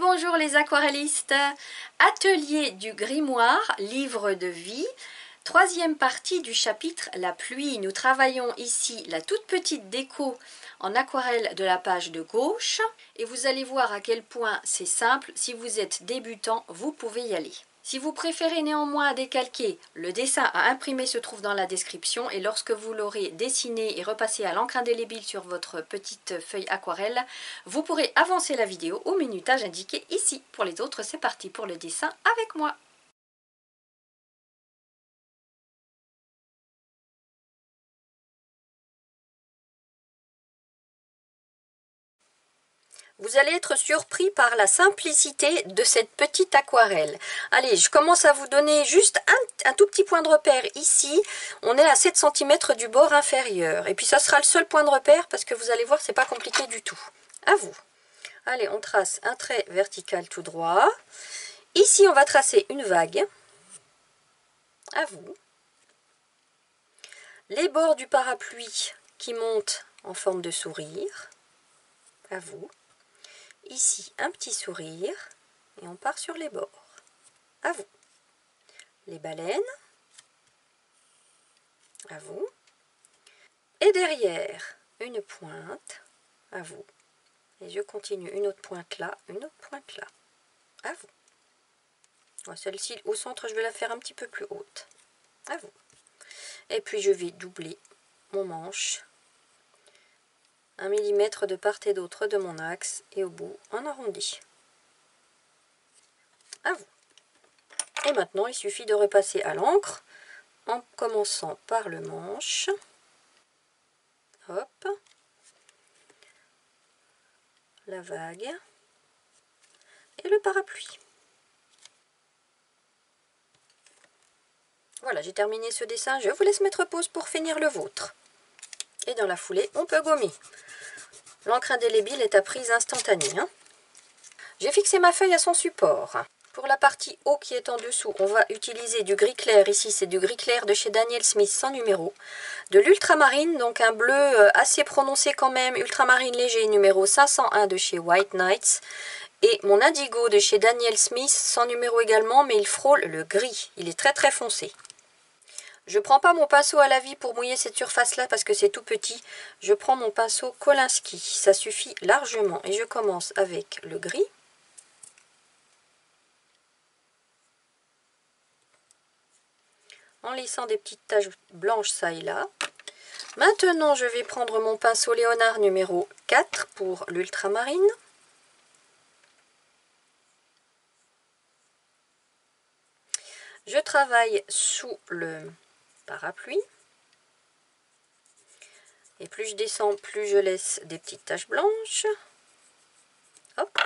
Bonjour les aquarellistes. Atelier du grimoire, livre de vie, troisième partie du chapitre La pluie. Nous travaillons ici la toute petite déco en aquarelle de la page de gauche et vous allez voir à quel point c'est simple. Si vous êtes débutant, vous pouvez y aller. Si vous préférez néanmoins décalquer, le dessin à imprimer se trouve dans la description et lorsque vous l'aurez dessiné et repassé à l'encre indélébile sur votre petite feuille aquarelle, vous pourrez avancer la vidéo au minutage indiqué ici. Pour les autres, c'est parti pour le dessin avec moi. Vous allez être surpris par la simplicité de cette petite aquarelle. Allez, je commence à vous donner juste un tout petit point de repère ici. On est à 7 cm du bord inférieur. Et puis ça sera le seul point de repère parce que vous allez voir, c'est pas compliqué du tout. À vous. Allez, on trace un trait vertical tout droit. Ici, on va tracer une vague. À vous. Les bords du parapluie qui montent en forme de sourire. À vous. Ici, un petit sourire, et on part sur les bords. À vous. Les baleines. À vous. Et derrière, une pointe. À vous. Et je continue, une autre pointe là, une autre pointe là. À vous. Celle-ci, au centre, je vais la faire un petit peu plus haute. À vous. Et puis, je vais doubler mon manche. 1 mm de part et d'autre de mon axe et au bout en arrondi. À vous. Et maintenant il suffit de repasser à l'encre en commençant par le manche. Hop. La vague. Et le parapluie. Voilà, j'ai terminé ce dessin. Je vous laisse mettre pause pour finir le vôtre. Et dans la foulée, on peut gommer. L'encre indélébile est à prise instantanée. J'ai fixé ma feuille à son support. Pour la partie haut qui est en dessous, on va utiliser du gris clair. Ici, c'est du gris clair de chez Daniel Smith sans numéro. De l'ultramarine, donc un bleu assez prononcé quand même. Ultramarine léger numéro 501 de chez White Nights. Et mon indigo de chez Daniel Smith sans numéro également, mais il frôle le gris. Il est très très foncé. Je ne prends pas mon pinceau à la vie pour mouiller cette surface-là parce que c'est tout petit. Je prends mon pinceau Kolinsky. Ça suffit largement. Et je commence avec le gris. En laissant des petites taches blanches ça et là. Maintenant, je vais prendre mon pinceau Léonard numéro 4 pour l'ultramarine. Je travaille sous le parapluie. Et plus je descends, plus je laisse des petites taches blanches. Hop.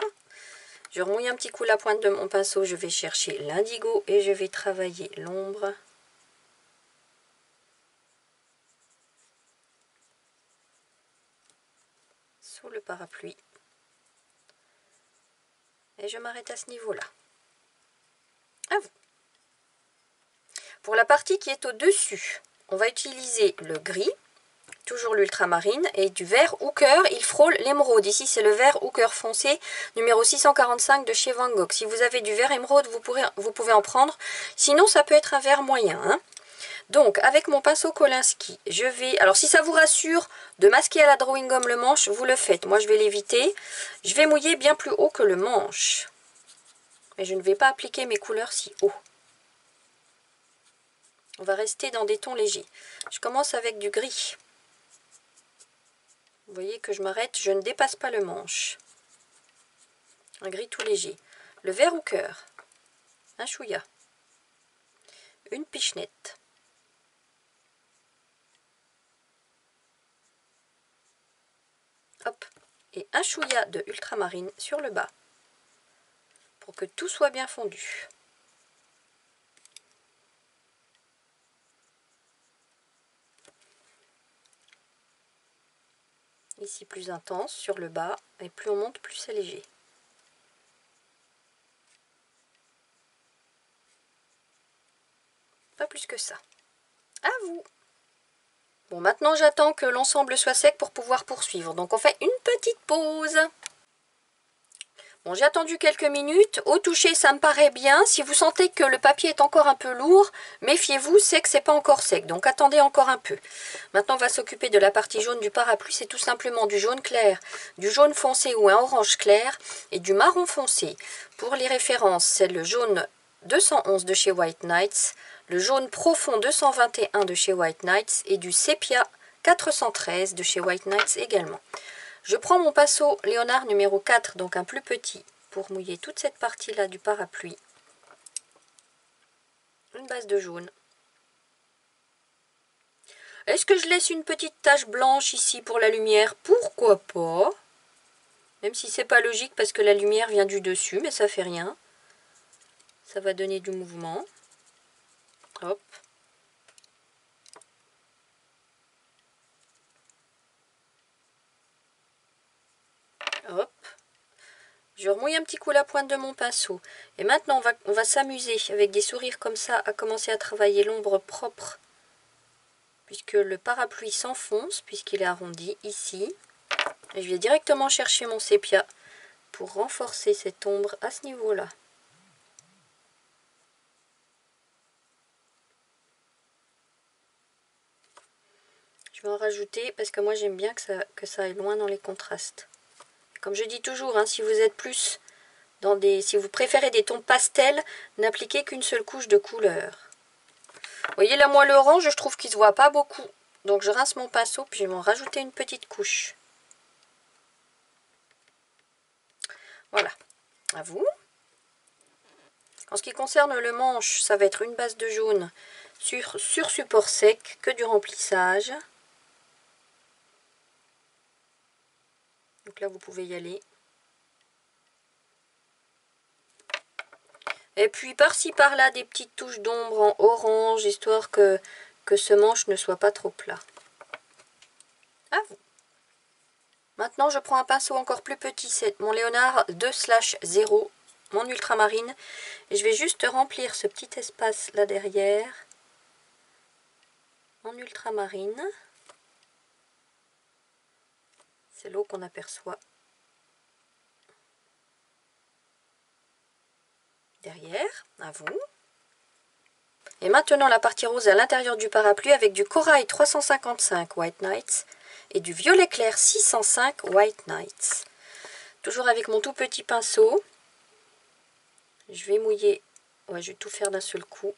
Je remouille un petit coup la pointe de mon pinceau. Je vais chercher l'indigo et je vais travailler l'ombre. Sous le parapluie. Et je m'arrête à ce niveau-là. À vous. Pour la partie qui est au-dessus, on va utiliser le gris, toujours l'ultramarine, et du vert Hooker, il frôle l'émeraude. Ici, c'est le vert Hooker foncé, numéro 645 de chez Van Gogh. Si vous avez du vert émeraude, vous pouvez en prendre. Sinon, ça peut être un vert moyen. Donc, avec mon pinceau Kolinsky, je vais... Alors, si ça vous rassure de masquer à la drawing gum le manche, vous le faites. Moi, je vais l'éviter. Je vais mouiller bien plus haut que le manche. Mais je ne vais pas appliquer mes couleurs si haut. On va rester dans des tons légers. Je commence avec du gris. Vous voyez que je m'arrête, je ne dépasse pas le manche. Un gris tout léger. Le vert Hooker. Un chouïa. Une pichenette. Hop. Et un chouïa de ultramarine sur le bas. Pour que tout soit bien fondu. Ici plus intense sur le bas, et plus on monte, plus c'est léger. Pas plus que ça. À vous. Bon, maintenant j'attends que l'ensemble soit sec pour pouvoir poursuivre. Donc on fait une petite pause. Bon, j'ai attendu quelques minutes. Au toucher, ça me paraît bien. Si vous sentez que le papier est encore un peu lourd, méfiez-vous, c'est que c'est pas encore sec. Donc attendez encore un peu. Maintenant, on va s'occuper de la partie jaune du parapluie. C'est tout simplement du jaune clair, du jaune foncé ou un orange clair et du marron foncé. Pour les références, c'est le jaune 211 de chez White Nights, le jaune profond 221 de chez White Nights et du sépia 413 de chez White Nights également. Je prends mon pinceau Léonard numéro 4, donc un plus petit, pour mouiller toute cette partie-là du parapluie. Une base de jaune. Est-ce que je laisse une petite tache blanche ici pour la lumière? Pourquoi pas? Même si c'est pas logique parce que la lumière vient du dessus, mais ça fait rien. Ça va donner du mouvement. Hop. Hop. Je remouille un petit coup la pointe de mon pinceau. Et maintenant, on va s'amuser avec des sourires comme ça à commencer à travailler l'ombre propre. Puisque le parapluie s'enfonce, puisqu'il est arrondi ici. Et je vais directement chercher mon sépia pour renforcer cette ombre à ce niveau-là. Je vais en rajouter parce que moi j'aime bien que ça aille loin dans les contrastes. Comme je dis toujours, hein, si vous êtes plus si vous préférez des tons pastels, n'appliquez qu'une seule couche de couleur. Vous voyez là, moi l'orange, je trouve qu'il se voit pas beaucoup. Donc je rince mon pinceau, puis je vais en rajouter une petite couche. Voilà, à vous. En ce qui concerne le manche, ça va être une base de jaune sur support sec, que du remplissage. Donc là, vous pouvez y aller. Et puis par-ci par-là, des petites touches d'ombre en orange, histoire que ce manche ne soit pas trop plat. À vous. Maintenant, je prends un pinceau encore plus petit, c'est mon Léonard 2/0, mon ultramarine. Et je vais juste remplir ce petit espace là derrière en ultramarine. C'est l'eau qu'on aperçoit derrière, à vous. Et maintenant la partie rose à l'intérieur du parapluie avec du corail 355 White Nights et du violet clair 605 White Nights. Toujours avec mon tout petit pinceau. Je vais mouiller, ouais, je vais tout faire d'un seul coup.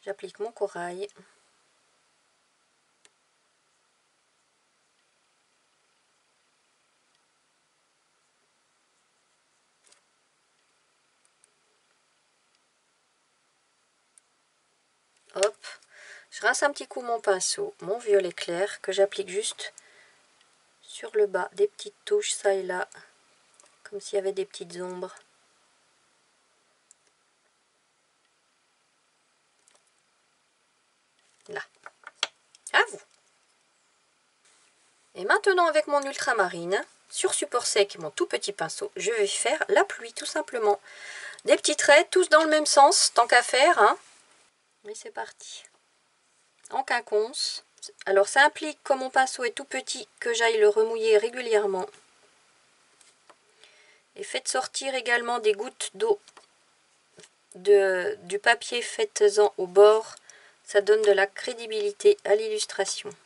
J'applique mon corail. Hop, je rince un petit coup mon pinceau, mon violet clair, que j'applique juste sur le bas, des petites touches ça et là, comme s'il y avait des petites ombres. Là, à vous. Et maintenant avec mon ultramarine, sur support sec et mon tout petit pinceau, je vais faire la pluie tout simplement. Des petits traits, tous dans le même sens, tant qu'à faire, hein. Et c'est parti. En quinconce. Alors ça implique, comme mon pinceau est tout petit, que j'aille le remouiller régulièrement. Et faites sortir également des gouttes d'eau du papier, faites-en au bord. Ça donne de la crédibilité à l'illustration. Vous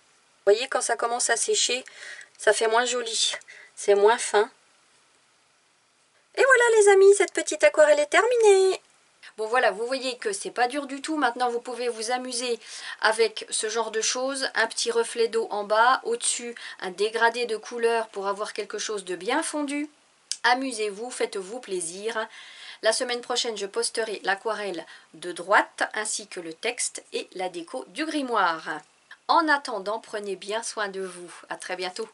voyez, quand ça commence à sécher, ça fait moins joli. C'est moins fin. Et voilà les amis, cette petite aquarelle est terminée. Bon voilà, vous voyez que c'est pas dur du tout. Maintenant, vous pouvez vous amuser avec ce genre de choses. Un petit reflet d'eau en bas, au-dessus, un dégradé de couleur pour avoir quelque chose de bien fondu. Amusez-vous, faites-vous plaisir. La semaine prochaine, je posterai l'aquarelle de droite, ainsi que le texte et la déco du grimoire. En attendant, prenez bien soin de vous. À très bientôt.